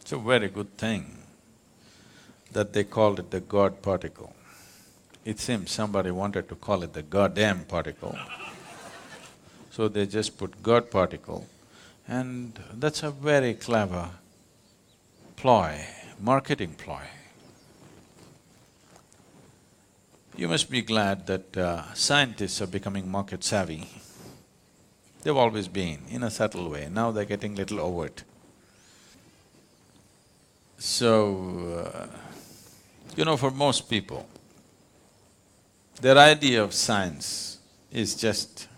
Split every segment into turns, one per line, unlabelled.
It's a very good thing that they called it the God particle. It seems somebody wanted to call it the goddamn particle. So they just put God particle, and that's a very clever ploy, marketing ploy. You must be glad that scientists are becoming market savvy. They've always been, in a subtle way, now they're getting little overt. So, for most people, their idea of science is just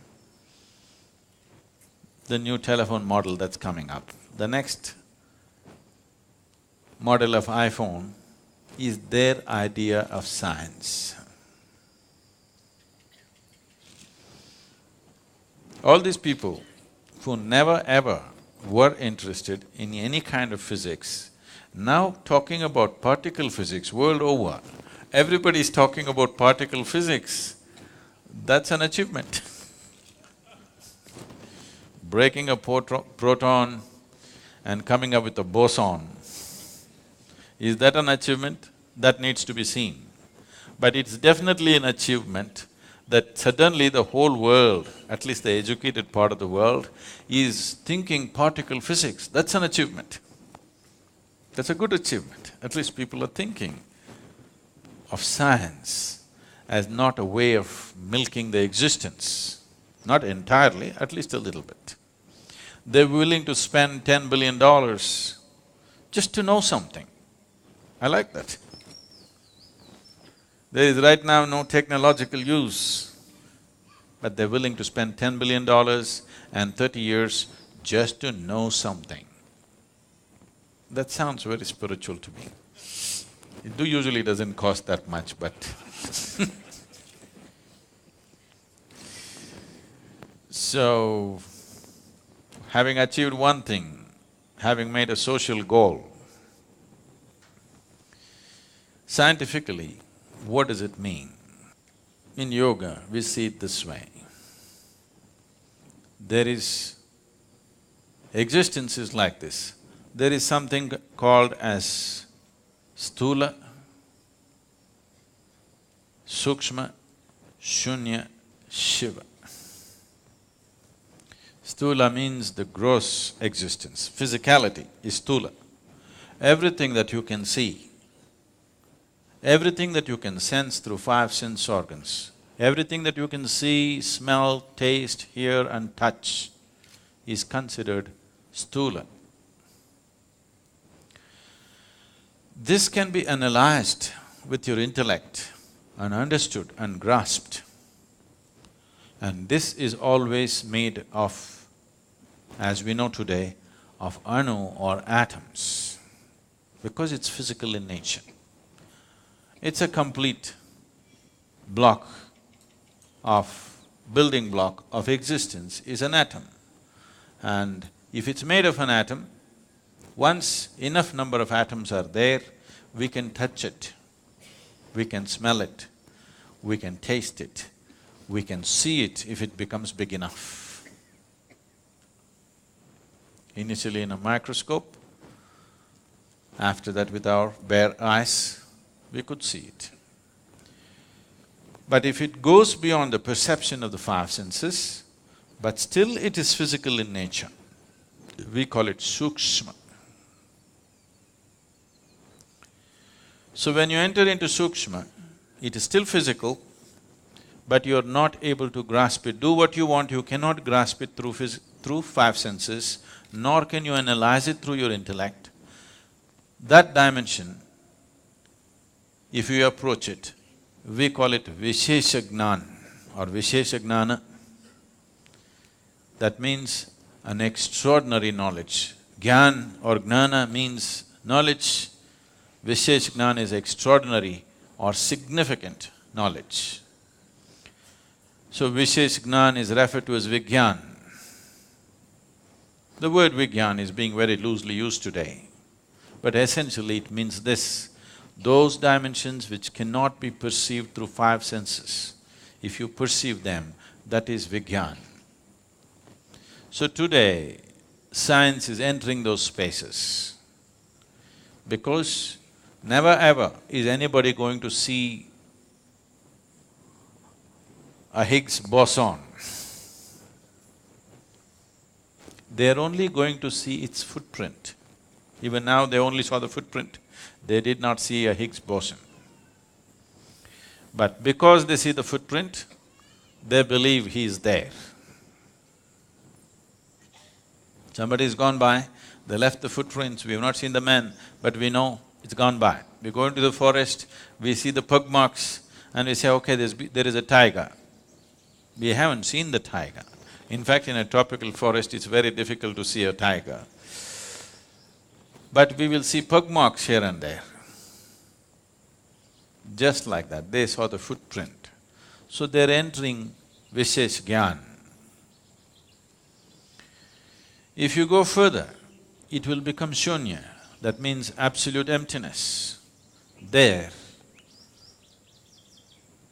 the new telephone model that's coming up. The next model of iPhone is their idea of science. All these people who never ever were interested in any kind of physics, now talking about particle physics world over, everybody is talking about particle physics. That's an achievement. Breaking a proton and coming up with a boson, is that an achievement? That needs to be seen. But it's definitely an achievement that suddenly the whole world, at least the educated part of the world, is thinking particle physics. That's an achievement. That's a good achievement. At least people are thinking of science as not a way of milking the existence. Not entirely, at least a little bit. They're willing to spend $10 billion just to know something. I like that. There is right now no technological use, but they're willing to spend $10 billion and 30 years just to know something. That sounds very spiritual to me. It usually doesn't cost that much, but so, having achieved one thing, having made a social goal, scientifically, what does it mean? In yoga, we see it this way. Existence is like this. There is something called as sthula, sukshma, shunya, shiva. Sthula means the gross existence, physicality is sthula. Everything that you can see, everything that you can sense through five sense organs, everything that you can see, smell, taste, hear and touch is considered sthula. This can be analyzed with your intellect and understood and grasped. And this is always made of, as we know today, of anu or atoms, because it's physical in nature. It's a complete building block of existence is an atom. And if it's made of an atom, once enough number of atoms are there, we can touch it, we can smell it, we can taste it, we can see it if it becomes big enough. Initially in a microscope, after that with our bare eyes, we could see it. But if it goes beyond the perception of the five senses, but still it is physical in nature, we call it sukshma. So when you enter into sukshma, it is still physical, but you're not able to grasp it. Do what you want, you cannot grasp it through five senses, nor can you analyze it through your intellect. That dimension, if you approach it, we call it Vishesha Jnana or Vishesha Jnana. That means an extraordinary knowledge. Gyan or Jnana means knowledge, Vishesha Jnana is extraordinary or significant knowledge. So Vishesha Jnana is referred to as Vigyan. The word Vigyan is being very loosely used today, but essentially it means this: those dimensions which cannot be perceived through five senses, if you perceive them, that is Vigyan. So today, science is entering those spaces. because never ever is anybody going to see a Higgs boson. They're only going to see its footprint. Even now they only saw the footprint, they did not see a Higgs boson. But because they see the footprint, they believe he is there. Somebody's gone by, they left the footprints, we have not seen the man, but we know it's gone by. We go into the forest, we see the pug marks and we say, okay, there is a tiger. We haven't seen the tiger. In fact, in a tropical forest, it's very difficult to see a tiger. But we will see pug marks here and there. Just like that, they saw the footprint. So they're entering Vishesh Gyan. If you go further, it will become shunya, that means absolute emptiness. There,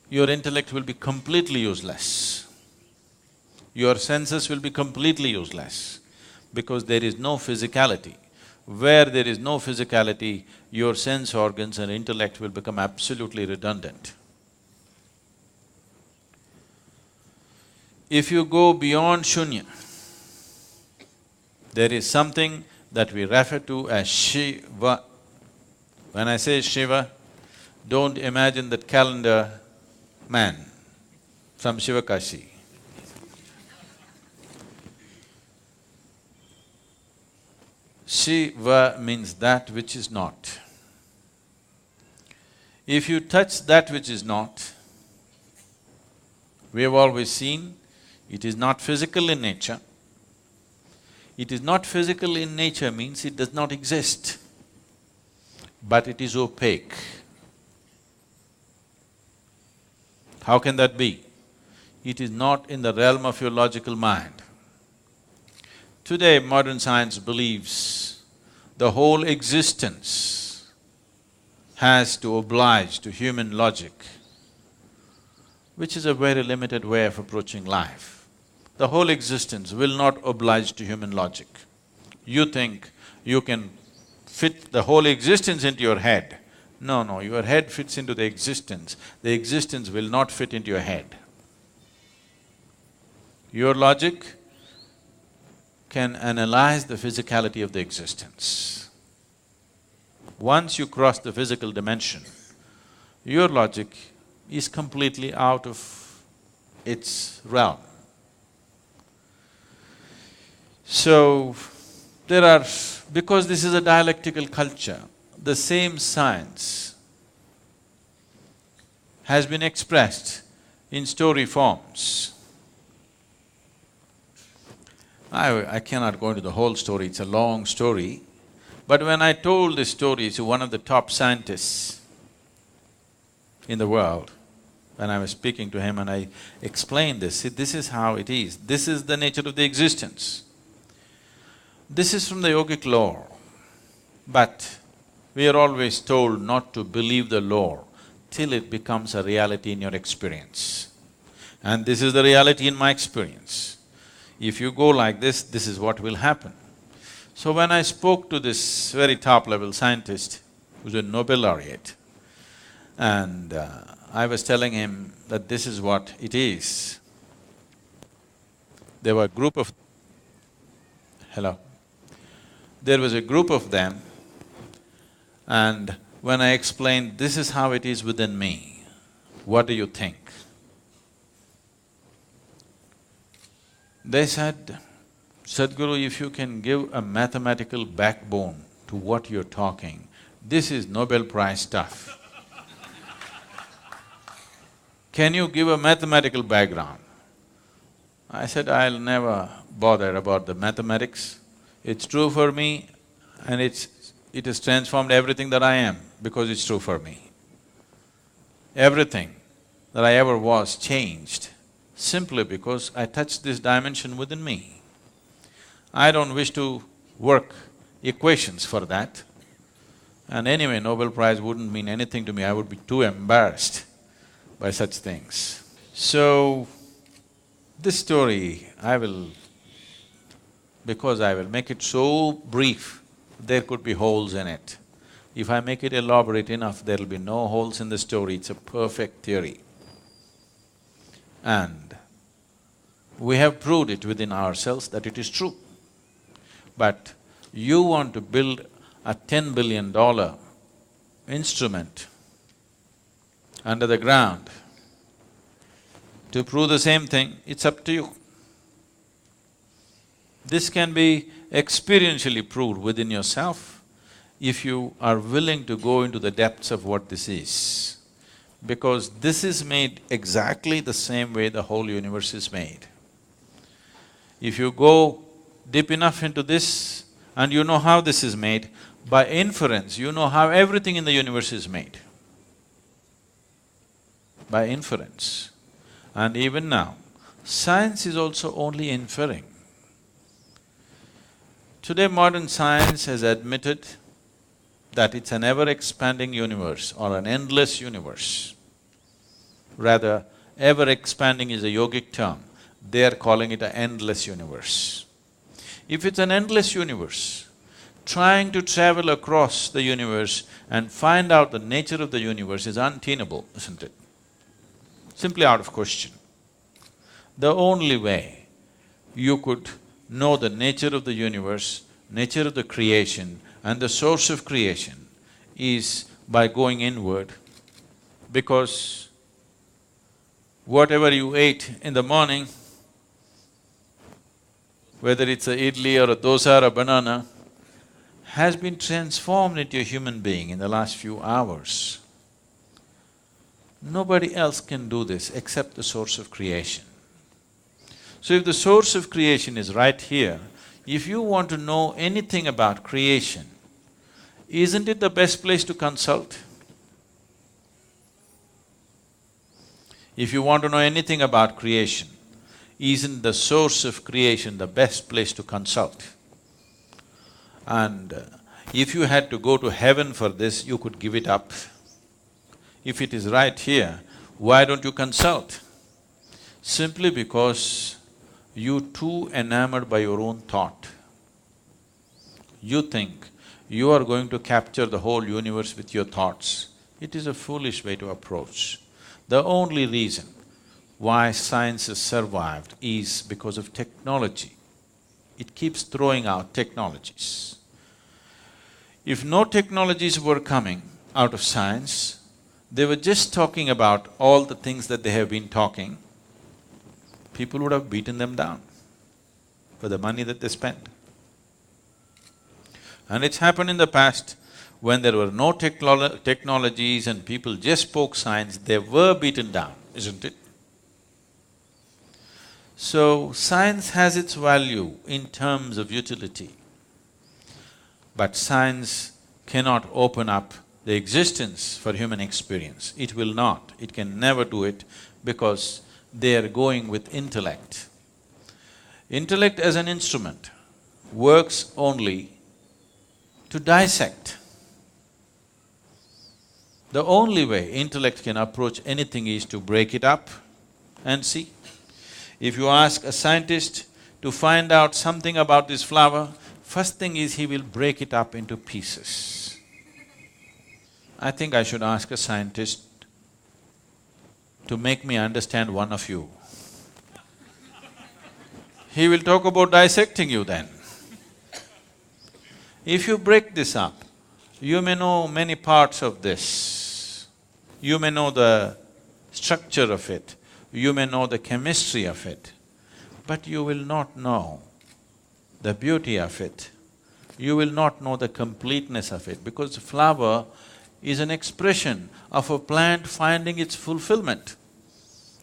your intellect will be completely useless. Your senses will be completely useless because there is no physicality. Where there is no physicality, your sense organs and intellect will become absolutely redundant. If you go beyond shunya, there is something that we refer to as Shiva. When I say Shiva, don't imagine that calendar man from Shivakashi. Shiva means that which is not. If you touch that which is not, we have always seen, it is not physical in nature. It is not physical in nature means it does not exist, but it is opaque. How can that be? It is not in the realm of your logical mind. Today, modern science believes the whole existence has to oblige to human logic, which is a very limited way of approaching life. The whole existence will not oblige to human logic. You think you can fit the whole existence into your head. No, no, your head fits into the existence will not fit into your head. Your logic can analyze the physicality of the existence. Once you cross the physical dimension, your logic is completely out of its realm. So, because this is a dialectical culture, the same science has been expressed in story forms. I cannot go into the whole story, it's a long story. But when I told this story to one of the top scientists in the world, when I was speaking to him and I explained this, see, this is how it is, this is the nature of the existence. This is from the yogic lore, but we are always told not to believe the lore till it becomes a reality in your experience. And this is the reality in my experience. If you go like this is what will happen. So when I spoke to this very top-level scientist, who's a Nobel laureate, and I was telling him that this is what it is, there were a group of… Hello? There was a group of them, and when I explained, this is how it is within me, what do you think? They said, Sadhguru, if you can give a mathematical backbone to what you're talking, this is Nobel Prize stuff. Can you give a mathematical background? I said, I'll never bother about the mathematics. It's true for me and it has transformed everything that I am because it's true for me. Everything that I ever was changed simply because I touched this dimension within me. I don't wish to work equations for that. And anyway, Nobel Prize wouldn't mean anything to me, I would be too embarrassed by such things. So, this story, because I will make it so brief, there could be holes in it. If I make it elaborate enough, there'll be no holes in the story, it's a perfect theory. And we have proved it within ourselves that it is true. But you want to build a $10 billion instrument under the ground to prove the same thing, it's up to you. This can be experientially proved within yourself if you are willing to go into the depths of what this is. Because this is made exactly the same way the whole universe is made. If you go deep enough into this and you know how this is made, by inference, you know how everything in the universe is made. By inference. And even now, science is also only inferring. Today modern science has admitted that it's an ever-expanding universe or an endless universe. Rather, ever-expanding is a yogic term. They are calling it an endless universe. If it's an endless universe, trying to travel across the universe and find out the nature of the universe is untenable, isn't it? Simply out of question. The only way you could know the nature of the universe, nature of the creation and the source of creation is by going inward, because whatever you ate in the morning, whether it's a idli or a dosa or a banana, has been transformed into a human being in the last few hours. Nobody else can do this except the source of creation. So if the source of creation is right here, if you want to know anything about creation, isn't it the best place to consult? If you want to know anything about creation, isn't the source of creation the best place to consult? And if you had to go to heaven for this, you could give it up. If it is right here, why don't you consult? Simply because you're too enamored by your own thought. You think you are going to capture the whole universe with your thoughts. It is a foolish way to approach. The only reason why science has survived is because of technology. It keeps throwing out technologies. If no technologies were coming out of science, they were just talking about all the things that they have been talking, people would have beaten them down for the money that they spent. And it's happened in the past, when there were no technologies and people just spoke science, they were beaten down, isn't it? So, science has its value in terms of utility, but science cannot open up the existence for human experience. It will not, it can never do it, because they are going with intellect. Intellect as an instrument works only to dissect. The only way intellect can approach anything is to break it up and see. If you ask a scientist to find out something about this flower, first thing is he will break it up into pieces. I think I should ask a scientist to make me understand one of you. He will talk about dissecting you then. If you break this up, you may know many parts of this. You may know the structure of it, you may know the chemistry of it, but you will not know the beauty of it. You will not know the completeness of it, because the flower is an expression of a plant finding its fulfillment.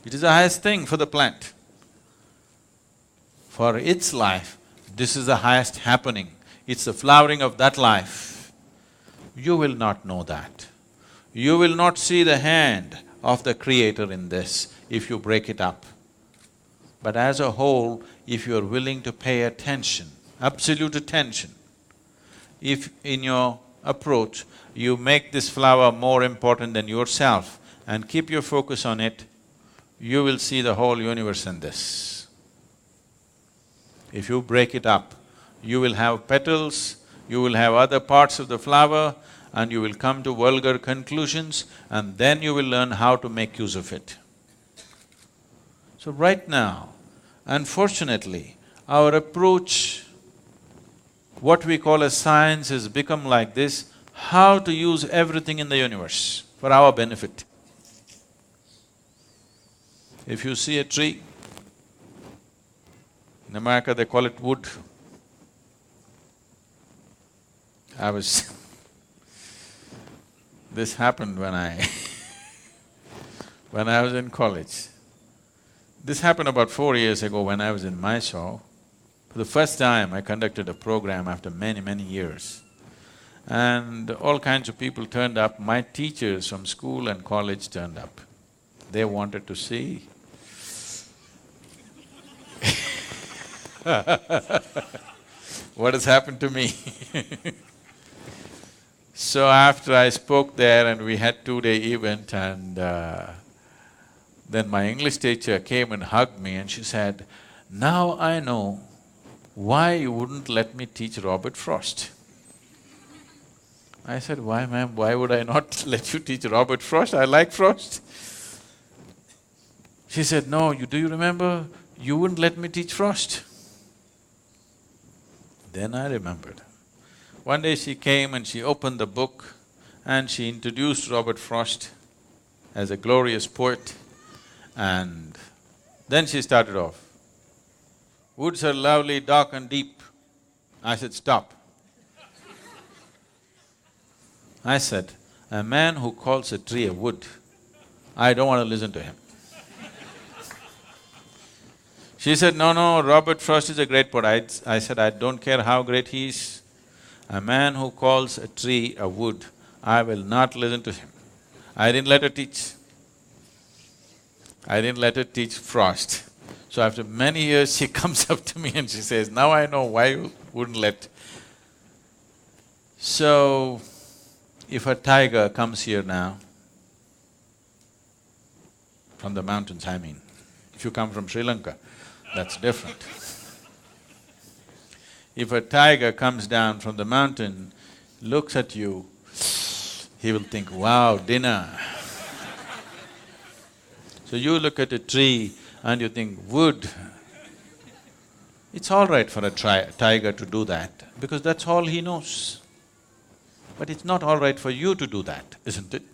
It is the highest thing for the plant. For its life, this is the highest happening. It's the flowering of that life. You will not know that. You will not see the hand of the Creator in this if you break it up. But as a whole, if you are willing to pay attention, absolute attention, if in your approach you make this flower more important than yourself and keep your focus on it, you will see the whole universe in this. If you break it up, you will have petals, you will have other parts of the flower, and you will come to vulgar conclusions, and then you will learn how to make use of it. So right now, unfortunately, our approach, what we call as science, has become like this: how to use everything in the universe for our benefit. If you see a tree, in America they call it wood. This happened when when I was in college. This happened about 4 years ago when I was in Mysore. For the first time, I conducted a program after many, many years. And all kinds of people turned up. My teachers from school and college turned up. They wanted to see what has happened to me. So after I spoke there and we had 2-day event, and then my English teacher came and hugged me and she said, "Now I know why you wouldn't let me teach Robert Frost." I said, "Why, ma'am, why would I not let you teach Robert Frost? I like Frost." She said, "No, do you remember, you wouldn't let me teach Frost?" Then I remembered. One day she came and she opened the book and she introduced Robert Frost as a glorious poet, and then she started off, "Woods are lovely, dark and deep." I said, "Stop." I said, "A man who calls a tree a wood, I don't want to listen to him." She said, "No, Robert Frost is a great poet." I said, "I don't care how great he is. A man who calls a tree a wood, I will not listen to him." I didn't let her teach. I didn't let her teach Frost. So after many years, she comes up to me and she says, "Now I know why you wouldn't let." So, if a tiger comes here now, from the mountains I mean, if you come from Sri Lanka, that's different. If a tiger comes down from the mountain, looks at you, he will think, "Wow, dinner." So you look at a tree and you think, "Wood." It's all right for a tiger to do that, because that's all he knows. But it's not all right for you to do that, isn't it?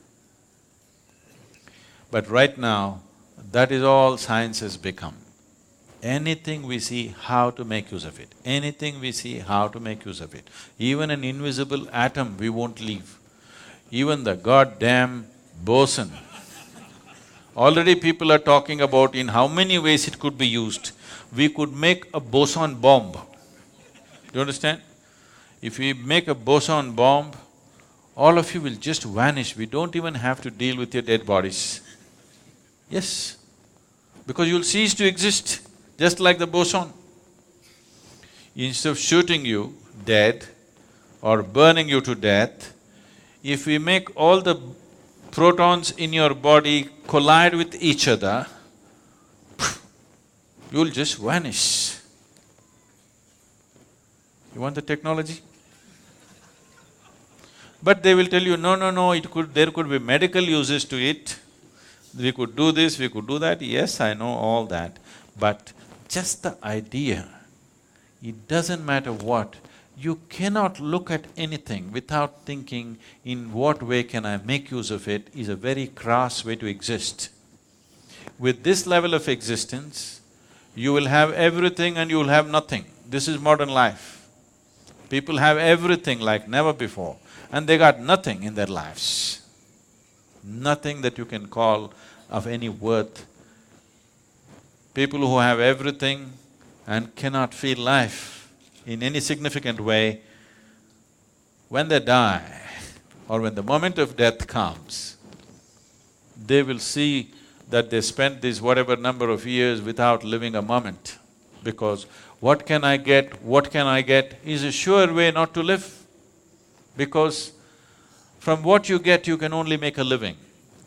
But right now, that is all science has become. Anything we see, how to make use of it. Anything we see, how to make use of it. Even an invisible atom, we won't leave. Even the goddamn boson. Already people are talking about in how many ways it could be used. We could make a boson bomb. Do you understand? If we make a boson bomb, all of you will just vanish. We don't even have to deal with your dead bodies. Yes, because you'll cease to exist, just like the boson. Instead of shooting you dead or burning you to death, if we make all the protons in your body collide with each other, you'll just vanish. You want the technology? But they will tell you, no, there could be medical uses to it. We could do this, we could do that. Yes, I know all that. But just the idea, it doesn't matter what, you cannot look at anything without thinking, in what way can I make use of it, is a very crass way to exist. With this level of existence, you will have everything and you will have nothing. This is modern life. People have everything like never before, and they got nothing in their lives. Nothing that you can call of any worth. People who have everything and cannot feel life in any significant way, when they die or when the moment of death comes, they will see that they spent this whatever number of years without living a moment, because what can I get is a sure way not to live, because from what you get, you can only make a living.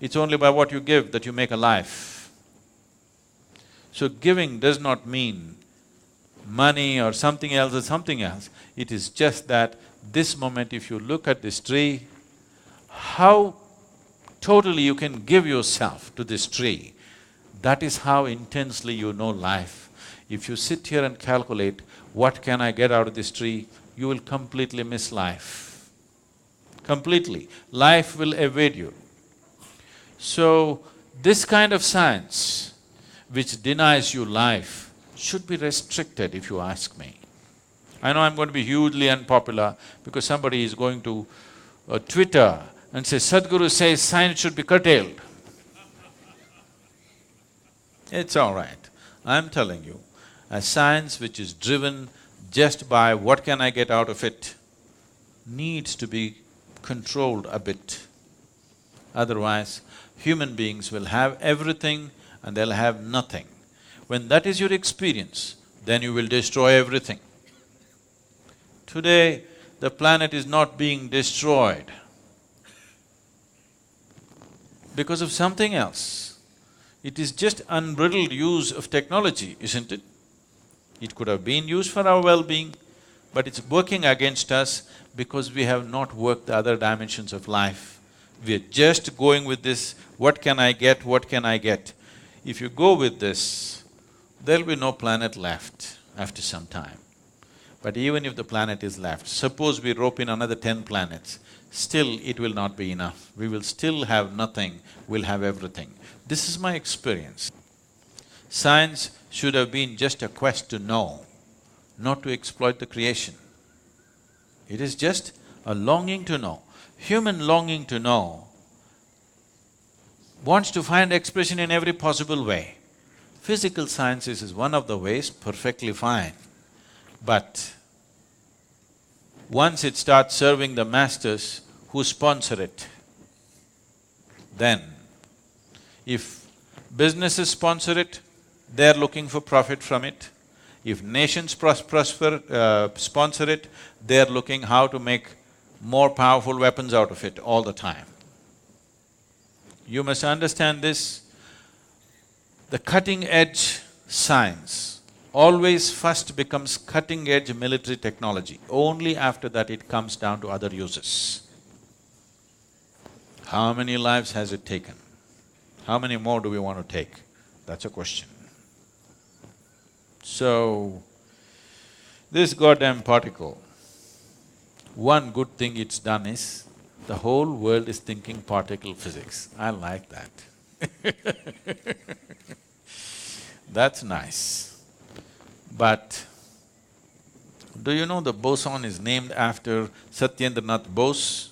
It's only by what you give that you make a life. So giving does not mean money or something else or something else. It is just that this moment, if you look at this tree how totally you can give yourself to this tree, that is how intensely you know life. If you sit here and calculate, what can I get out of this tree, you will completely miss life. Completely. Life will evade you. So, this kind of science which denies you life should be restricted, if you ask me. I know I'm going to be hugely unpopular because somebody is going to Twitter and say, Sadhguru says science should be curtailed. It's all right. I'm telling you, a science which is driven just by what can I get out of it needs to be controlled a bit. Otherwise, human beings will have everything and they'll have nothing. When that is your experience, then you will destroy everything. Today, the planet is not being destroyed because of something else. It is just unbridled use of technology, isn't it? It could have been used for our well-being, but it's working against us because we have not worked the other dimensions of life. We're just going with this, what can I get, what can I get? If you go with this, there'll be no planet left after some time. But even if the planet is left, suppose we rope in another 10 planets, still it will not be enough. We will still have nothing, we'll have everything. This is my experience. Science should have been just a quest to know, not to exploit the creation. It is just a longing to know. Human longing to know wants to find expression in every possible way. Physical sciences is one of the ways, perfectly fine. But once it starts serving the masters who sponsor it, then if businesses sponsor it, they're looking for profit from it. If nations sponsor it, they're looking how to make more powerful weapons out of it all the time. You must understand this, the cutting-edge science always first becomes cutting-edge military technology, only after that it comes down to other uses. How many lives has it taken? How many more do we want to take? That's a question. So, this goddamn particle, one good thing it's done is, the whole world is thinking particle physics. I like that. That's nice. But do you know the boson is named after Satyendranath Bose?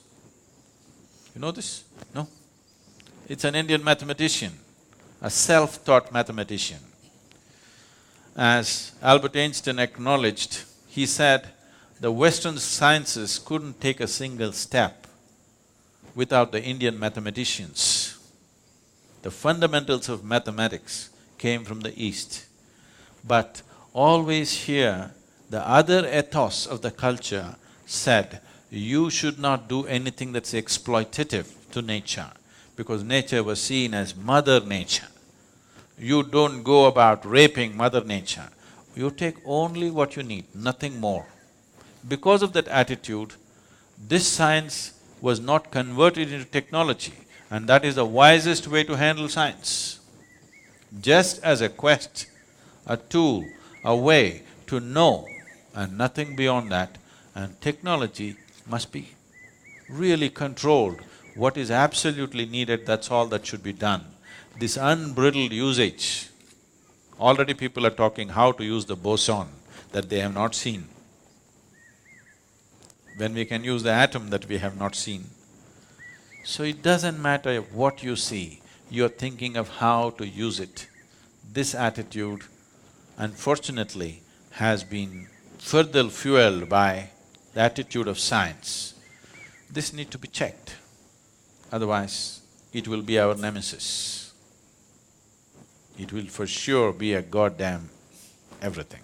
You know this? No? It's an Indian mathematician, a self-taught mathematician. As Albert Einstein acknowledged, he said, the Western sciences couldn't take a single step without the Indian mathematicians. The fundamentals of mathematics came from the East. But always here, the other ethos of the culture said, you should not do anything that's exploitative to nature, because nature was seen as Mother Nature. You don't go about raping Mother Nature. You take only what you need, nothing more. Because of that attitude, this science was not converted into technology, and that is the wisest way to handle science. Just as a quest, a tool, a way to know, and nothing beyond that, and technology must be really controlled. What is absolutely needed, that's all that should be done. This unbridled usage, already people are talking how to use the boson that they have not seen. When we can use the atom that we have not seen. So it doesn't matter what you see, you're thinking of how to use it. This attitude, unfortunately, has been further fueled by the attitude of science. This needs to be checked, otherwise it will be our nemesis. It will for sure be a goddamn everything.